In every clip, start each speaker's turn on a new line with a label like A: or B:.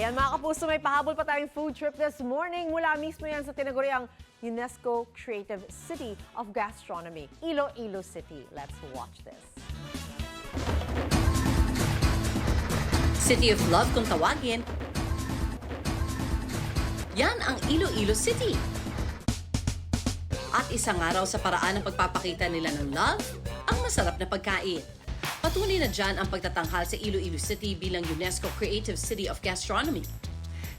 A: Ayan mga kapuso, may pahabol pa tayong food trip this morning. Mula mismo yan sa tinaguriang UNESCO Creative City of Gastronomy, Iloilo City. Let's watch this.
B: City of Love kung tawagin, yan ang Iloilo City. At isang araw sa paraan ng pagpapakita nila ng love, ang masarap na pagkain. Patunay na dyan ang pagtatanghal sa Iloilo City bilang UNESCO Creative City of Gastronomy.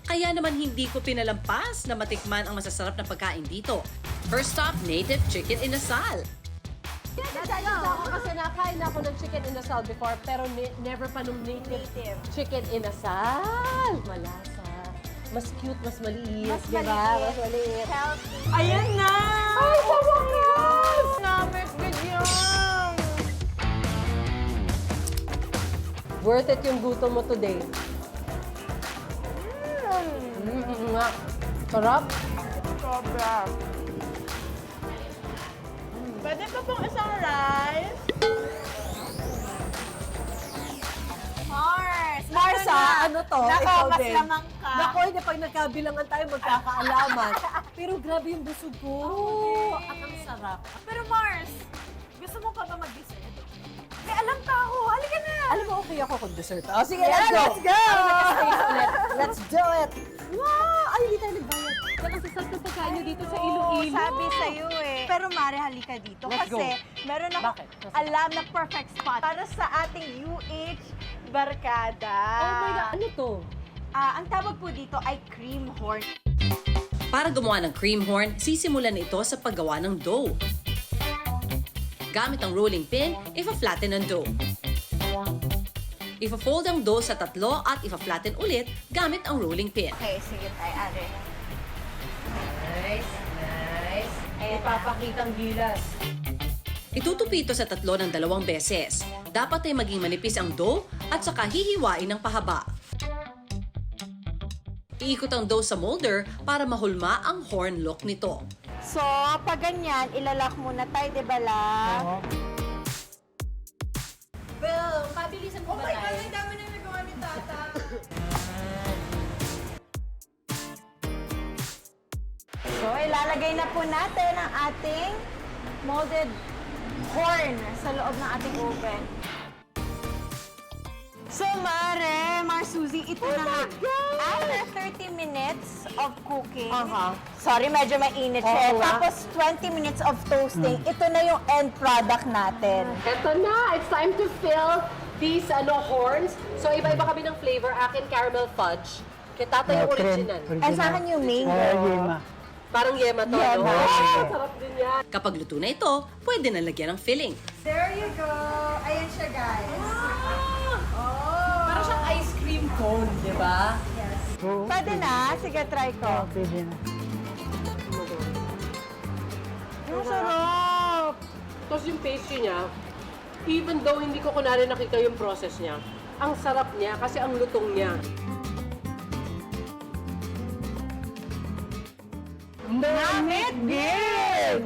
B: Kaya naman hindi ko pinalampas na matikman ang masasarap na pagkain dito. First stop, native chicken inasal.
C: Nadalisa ako kasi nakain ako ng chicken inasal before, pero never pa nung native chicken inasal. Malasa. Mas cute, mas maliit. Mas diba?
D: maliit.
C: Mas maliit.
D: Healthy.
A: Ayan na!
C: Ay, sa wakas!
A: Numbers good yun!
C: Worth it yung gutom mo today. Nga. Sarap.
D: Sobra. Pwede pa pong isang rice. Mars!
C: Marsa, ano to?
D: Nako,
C: Ikaw
D: mas
C: din.
D: lamang ka.
C: Nako, hindi pag nagkabilangan tayo, magkakaalaman. Pero grabe yung busog ko. At ang sarap.
D: Pero Mars, gusto mo pa ba mag-dessert? May alam pa ako. Halika na!
C: Alam mo, okay ako kung dessert. Oh, sige,
D: Yeah,
C: let's go!
D: let's go!
C: Taste ulit. Let's do it! Wow! Ay, hindi tayo nagbayad. Yan ang sasarap ng pagkain nyo dito sa Iloilo.
D: Sabi sa'yo eh. Pero Mare, halika dito.
C: Let's
D: kasi meron ako
C: Bakit?
D: alam na perfect spot para sa ating UH Barkada.
C: Oh my God, ano to?
D: Ang tawag po dito ay cream horn.
B: Para gumawa ng cream horn, sisimulan ito sa paggawa ng dough. Gamit ang rolling pin, ifa-flatten ang dough. Ifa-fold ang dough sa tatlo at ifa-flatten ulit gamit ang rolling pin.
D: Okay, sige tayo, Are.
C: Nice, nice.
D: Ayan na.
C: Ipapakitang gilas.
B: Itutupi ito sa tatlo ng 2 beses. Dapat ay maging manipis ang dough at saka hihiwain ng pahaba. Iikot ang dough sa molder para mahulma ang horn look nito.
D: So, pag ganyan, ilalak muna tayo, di ba lang?
C: Well, pabilisan mo ba tayo?
D: ang dami na nagawa ni Tata. So, ilalagay na po natin ang ating molded horn sa loob ng ating oven. So, Mare, Suzy, ito na nga. After 30 minutes of cooking, sorry, medyo mainit siya. Tapos 20 minutes of toasting, ito na yung end product natin.
C: Eto na! It's time to fill these horns. So, iba-iba kami ng flavor. Akin, caramel fudge. Kaya tata yung original.
D: And sa akin yung mango.
C: Parang yema to,
D: Yema.
C: no? Oh, sarap din yan.
B: Kapag luto na ito, pwede na lagyan ng filling.
D: There you go. Ayan siya, guys.
C: Parang siyang ice cream cone, di ba?
D: Pwede na. Sige, try ko. Ang sarap.
C: Tapos yung pastry niya, even though hindi ko kunwari nakita yung process niya, ang sarap niya kasi ang lutong niya.
D: Namit good!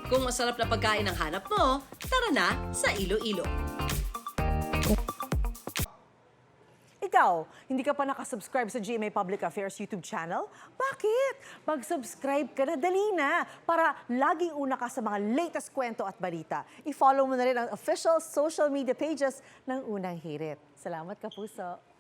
B: Kung masarap na pagkain ang hanap mo, tara na sa Iloilo.
A: Ikaw, hindi ka pa nakasubscribe sa GMA Public Affairs YouTube channel? Bakit? Mag-subscribe ka na, dali na, para laging una ka sa mga latest kwento at balita. I-follow mo na rin ang official social media pages ng Unang Hirit. Salamat, Kapuso.